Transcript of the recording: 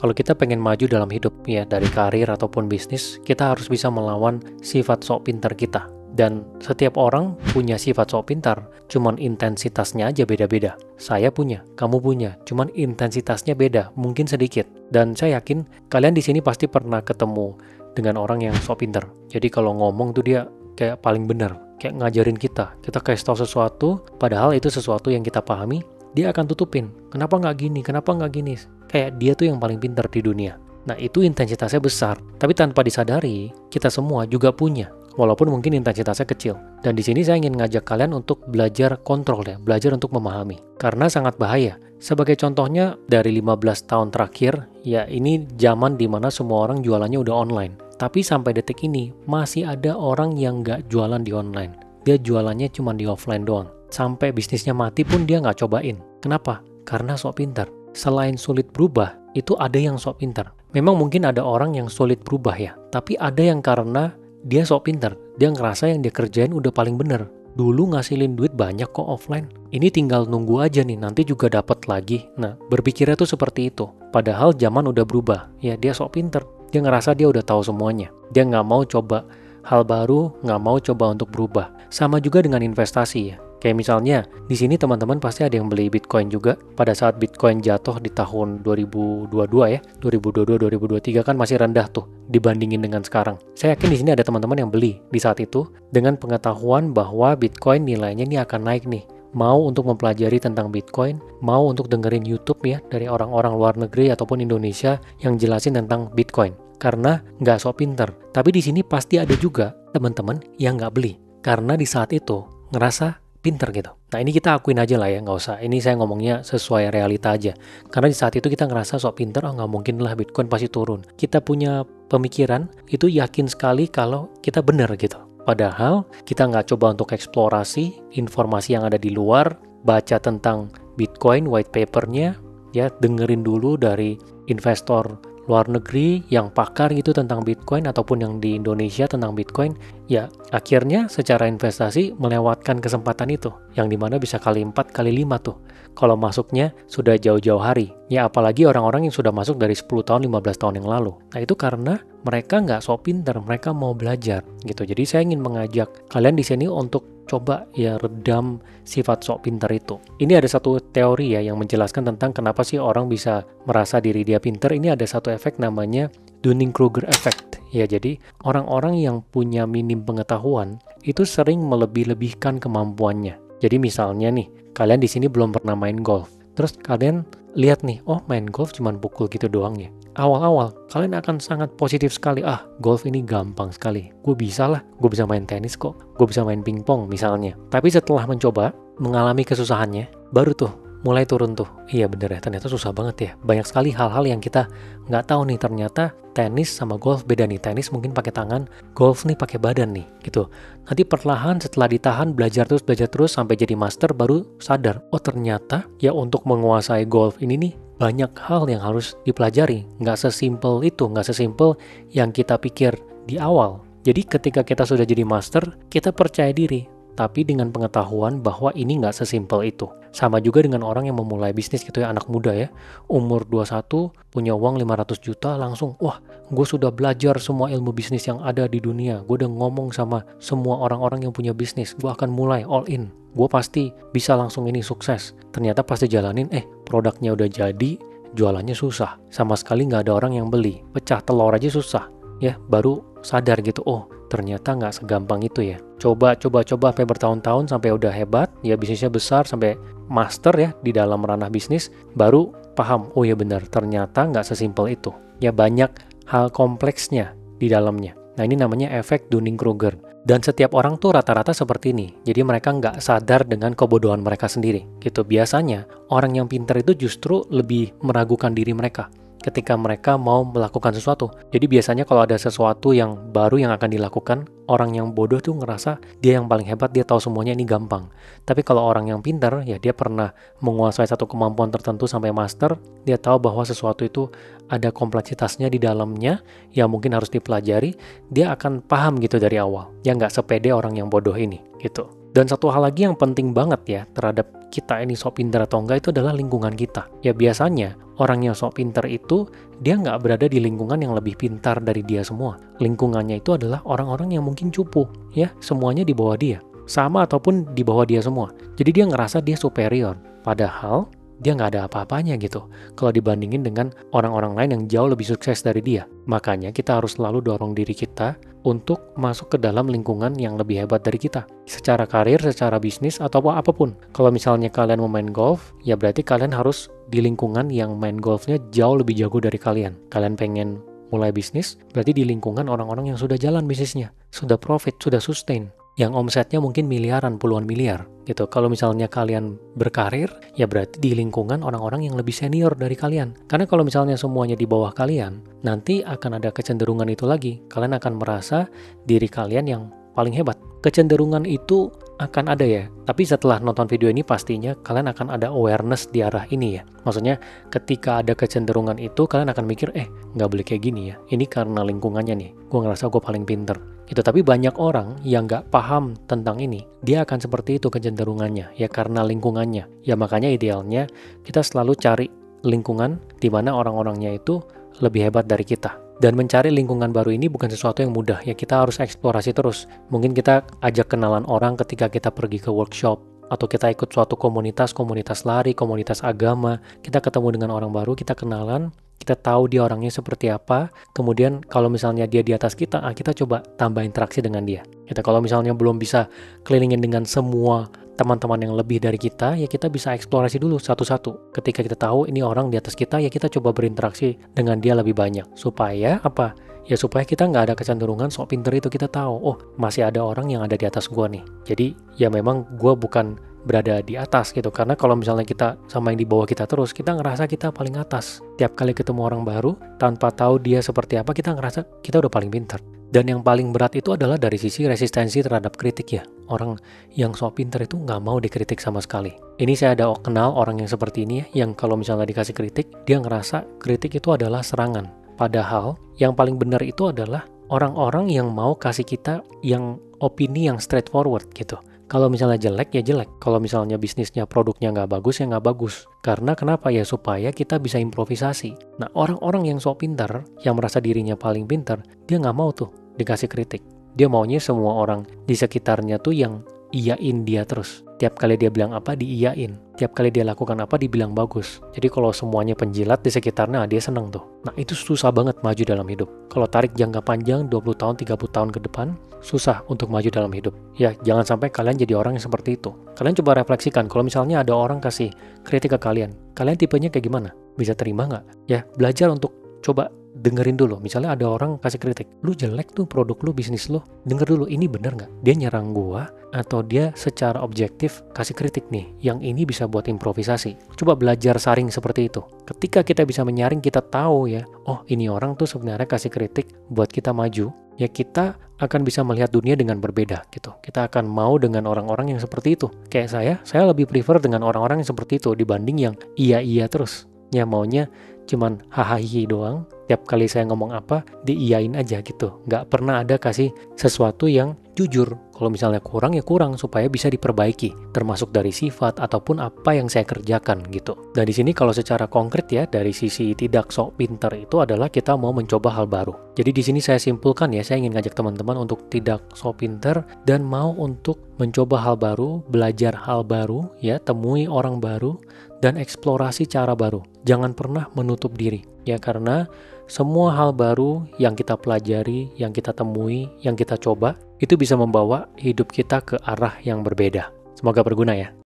kalau kita pengen maju dalam hidup ya, dari karir ataupun bisnis, kita harus bisa melawan sifat sok pintar kita. Dan setiap orang punya sifat sok pintar, cuman intensitasnya aja beda-beda. Saya punya, kamu punya, cuman intensitasnya beda, mungkin sedikit. Dan saya yakin kalian di sini pasti pernah ketemu dengan orang yang sok pintar. Jadi kalau ngomong tuh dia kayak paling benar, kayak ngajarin kita kasih tahu sesuatu, padahal itu sesuatu yang kita pahami, dia akan tutupin. Kenapa nggak gini? Kenapa nggak gini? Kayak dia tuh yang paling pintar di dunia. Nah, itu intensitasnya besar. Tapi tanpa disadari, kita semua juga punya. Walaupun mungkin intensitasnya kecil. Dan di sini saya ingin ngajak kalian untuk belajar kontrol ya, belajar untuk memahami. Karena sangat bahaya. Sebagai contohnya, dari 15 tahun terakhir, ya ini zaman dimana semua orang jualannya udah online. Tapi sampai detik ini, masih ada orang yang nggak jualan di online. Dia jualannya cuma di offline doang. Sampai bisnisnya mati pun dia nggak cobain. Kenapa? Karena sok pintar. Selain sulit berubah, itu ada yang sok pintar. Memang mungkin ada orang yang sulit berubah ya, tapi ada yang karena dia sok pintar. Dia ngerasa yang dia kerjain udah paling bener. Dulu ngasilin duit banyak kok offline. Ini tinggal nunggu aja nih, nanti juga dapat lagi. Nah, berpikirnya tuh seperti itu. Padahal zaman udah berubah. Ya, dia sok pintar. Dia ngerasa dia udah tahu semuanya. Dia nggak mau coba hal baru, nggak mau coba untuk berubah. Sama juga dengan investasi ya. Kayak misalnya, di sini teman-teman pasti ada yang beli Bitcoin juga. Pada saat Bitcoin jatuh di tahun 2022 ya, 2022-2023 kan masih rendah tuh dibandingin dengan sekarang. Saya yakin di sini ada teman-teman yang beli di saat itu dengan pengetahuan bahwa Bitcoin nilainya ini akan naik nih. Mau untuk mempelajari tentang Bitcoin, mau untuk dengerin YouTube ya dari orang-orang luar negeri ataupun Indonesia yang jelasin tentang Bitcoin. Karena nggak sok pinter. Tapi di sini pasti ada juga teman-teman yang nggak beli. Karena di saat itu ngerasa pinter gitu. Nah ini kita akuin aja lah ya, nggak usah. Ini saya ngomongnya sesuai realita aja. Karena di saat itu kita ngerasa sok pinter, nggak mungkin lah Bitcoin pasti turun. Kita punya pemikiran, itu yakin sekali kalau kita bener gitu. Padahal kita nggak coba untuk eksplorasi informasi yang ada di luar, baca tentang Bitcoin, white papernya, ya dengerin dulu dari investor luar negeri yang pakar gitu tentang Bitcoin ataupun yang di Indonesia tentang Bitcoin, ya akhirnya secara investasi melewatkan kesempatan itu, yang dimana bisa kali 4, kali 5 tuh kalau masuknya sudah jauh-jauh hari. Ya apalagi orang-orang yang sudah masuk dari 10 tahun, 15 tahun yang lalu. Nah itu karena mereka nggak sok pinter, mereka mau belajar gitu. Jadi saya ingin mengajak kalian di sini untuk coba ya redam sifat sok pintar itu. Ini ada satu teori ya yang menjelaskan tentang kenapa sih orang bisa merasa diri dia pintar. Ini ada satu efek namanya Dunning-Kruger effect. Ya jadi orang-orang yang punya minim pengetahuan itu sering melebih-lebihkan kemampuannya. Jadi misalnya nih, kalian di sini belum pernah main golf. Terus kalian lihat nih, oh main golf cuma pukul gitu doang ya. Awal-awal, kalian akan sangat positif sekali. Ah, golf ini gampang sekali. Gue bisa lah, gue bisa main tenis kok. Gue bisa main pingpong misalnya. Tapi setelah mencoba, mengalami kesusahannya, baru tuh mulai turun tuh. Iya bener ya, ternyata susah banget ya. Banyak sekali hal-hal yang kita nggak tahu nih. Ternyata tenis sama golf beda nih. Tenis mungkin pakai tangan, golf nih pakai badan nih, gitu. Nanti perlahan setelah ditahan, belajar terus sampai jadi master, baru sadar. Oh ternyata ya untuk menguasai golf ini nih, banyak hal yang harus dipelajari. Nggak sesimpel itu, nggak sesimpel yang kita pikir di awal. Jadi ketika kita sudah jadi master, kita percaya diri. Tapi dengan pengetahuan bahwa ini nggak sesimpel itu. Sama juga dengan orang yang memulai bisnis gitu ya, anak muda ya. Umur 21, punya uang 500 juta, langsung, wah gue sudah belajar semua ilmu bisnis yang ada di dunia. Gue udah ngomong sama semua orang-orang yang punya bisnis. Gue akan mulai all in. Gue pasti bisa langsung ini sukses. Ternyata pas dijalanin, produknya udah jadi, jualannya susah. Sama sekali nggak ada orang yang beli. Pecah telur aja susah. Ya, baru sadar gitu, oh ternyata nggak segampang itu ya. Coba sampai bertahun-tahun sampai udah hebat, ya bisnisnya besar sampai master ya di dalam ranah bisnis, baru paham, oh ya benar, ternyata nggak sesimpel itu. Ya banyak hal kompleksnya di dalamnya. Nah ini namanya efek Dunning-Kruger. Dan setiap orang tuh rata-rata seperti ini. Jadi mereka nggak sadar dengan kebodohan mereka sendiri. Gitu. Biasanya orang yang pintar itu justru lebih meragukan diri mereka ketika mereka mau melakukan sesuatu. Jadi biasanya kalau ada sesuatu yang baru yang akan dilakukan, orang yang bodoh tuh ngerasa dia yang paling hebat, dia tahu semuanya, ini gampang. Tapi kalau orang yang pintar, ya dia pernah menguasai satu kemampuan tertentu sampai master, dia tahu bahwa sesuatu itu ada kompleksitasnya di dalamnya, yang mungkin harus dipelajari, dia akan paham gitu dari awal. Ya nggak sepede orang yang bodoh ini, gitu. Dan satu hal lagi yang penting banget ya terhadap kita ini sok pintar atau enggak itu adalah lingkungan kita. Ya biasanya Orang yang sok pintar itu, dia nggak berada di lingkungan yang lebih pintar dari dia semua. Lingkungannya itu adalah orang-orang yang mungkin cupu, ya, semuanya di bawah dia. Sama ataupun di bawah dia semua. Jadi dia ngerasa dia superior. Padahal, dia nggak ada apa-apanya gitu. Kalau dibandingin dengan orang-orang lain yang jauh lebih sukses dari dia. Makanya kita harus selalu dorong diri kita untuk masuk ke dalam lingkungan yang lebih hebat dari kita. Secara karir, secara bisnis, atau apapun. Kalau misalnya kalian mau main golf, ya berarti kalian harus di lingkungan yang main golfnya jauh lebih jago dari kalian. Kalian pengen mulai bisnis, berarti di lingkungan orang-orang yang sudah jalan bisnisnya. Sudah profit, sudah sustain. Yang omsetnya mungkin miliaran, puluhan miliar gitu. Kalau misalnya kalian berkarir, ya berarti di lingkungan orang-orang yang lebih senior dari kalian. Karena kalau misalnya semuanya di bawah kalian, nanti akan ada kecenderungan itu lagi. Kalian akan merasa diri kalian yang paling hebat. Kecenderungan itu akan ada ya. Tapi setelah nonton video ini pastinya kalian akan ada awareness di arah ini ya. Maksudnya ketika ada kecenderungan itu kalian akan mikir, nggak boleh kayak gini ya. Ini karena lingkungannya nih. Gue ngerasa gue paling pinter. Gitu, tapi banyak orang yang nggak paham tentang ini. Dia akan seperti itu kecenderungannya, ya karena lingkungannya. Ya makanya idealnya kita selalu cari lingkungan di mana orang-orangnya itu lebih hebat dari kita. Dan mencari lingkungan baru ini bukan sesuatu yang mudah, ya kita harus eksplorasi terus. Mungkin kita ajak kenalan orang ketika kita pergi ke workshop, atau kita ikut suatu komunitas lari, komunitas agama, kita ketemu dengan orang baru, kita kenalan, kita tahu dia orangnya seperti apa, kemudian kalau misalnya dia di atas kita, kita coba tambah interaksi dengan dia. Kita kalau misalnya belum bisa kelilingin dengan semua teman-teman yang lebih dari kita, ya kita bisa eksplorasi dulu satu-satu. Ketika kita tahu ini orang di atas kita, ya kita coba berinteraksi dengan dia lebih banyak. Supaya apa? Ya supaya kita nggak ada kecenderungan sok pinter itu. Kita tahu, masih ada orang yang ada di atas gua nih. Jadi ya memang gua bukan berada di atas gitu. Karena kalau misalnya kita sama yang di bawah kita terus, kita ngerasa kita paling atas. Tiap kali ketemu orang baru, tanpa tahu dia seperti apa, kita ngerasa kita udah paling pintar. Dan yang paling berat itu adalah dari sisi resistensi terhadap kritik ya. Orang yang sok pintar itu nggak mau dikritik sama sekali. Ini saya ada kenal orang yang seperti ini ya, yang kalau misalnya dikasih kritik, dia ngerasa kritik itu adalah serangan. Padahal yang paling benar itu adalah orang-orang yang mau kasih kita yang opini yang straightforward gitu. Kalau misalnya jelek, ya jelek. Kalau misalnya bisnisnya, produknya nggak bagus, ya nggak bagus. Karena kenapa? Ya supaya kita bisa improvisasi. Nah, orang-orang yang sok pintar, yang merasa dirinya paling pintar, dia nggak mau tuh dikasih kritik. Dia maunya semua orang di sekitarnya tuh yang iyain dia terus. Tiap kali dia bilang apa, diiyain. Tiap kali dia lakukan apa, dibilang bagus. Jadi kalau semuanya penjilat di sekitarnya, dia seneng tuh. Nah, itu susah banget maju dalam hidup. Kalau tarik jangka panjang, 20 tahun, 30 tahun ke depan, susah untuk maju dalam hidup. Ya, jangan sampai kalian jadi orang yang seperti itu. Kalian coba refleksikan, kalau misalnya ada orang kasih kritik ke kalian tipenya kayak gimana? Bisa terima nggak? Ya, belajar untuk coba dengerin dulu. Misalnya ada orang kasih kritik, lu jelek tuh produk lu, bisnis lu. Denger dulu, ini bener nggak? Dia nyerang gua atau dia secara objektif kasih kritik nih, yang ini bisa buat improvisasi. Coba belajar saring seperti itu. Ketika kita bisa menyaring, kita tahu ya, ini orang tuh sebenarnya kasih kritik buat kita maju. Ya kita akan bisa melihat dunia dengan berbeda gitu. Kita akan mau dengan orang-orang yang seperti itu. Kayak saya lebih prefer dengan orang-orang yang seperti itu dibanding yang iya terus. Ya maunya cuman hahaha doang. Tiap kali saya ngomong apa, diiyain aja gitu. Nggak pernah ada kasih sesuatu yang jujur. Kalau misalnya kurang, ya kurang supaya bisa diperbaiki. Termasuk dari sifat ataupun apa yang saya kerjakan gitu. Dan di sini kalau secara konkret ya, dari sisi tidak sok pintar itu adalah kita mau mencoba hal baru. Jadi di sini saya simpulkan ya, saya ingin ngajak teman-teman untuk tidak sok pintar dan mau untuk mencoba hal baru, belajar hal baru, ya temui orang baru, dan eksplorasi cara baru. Jangan pernah menutup diri. Ya karena semua hal baru yang kita pelajari, yang kita temui, yang kita coba, itu bisa membawa hidup kita ke arah yang berbeda. Semoga berguna ya.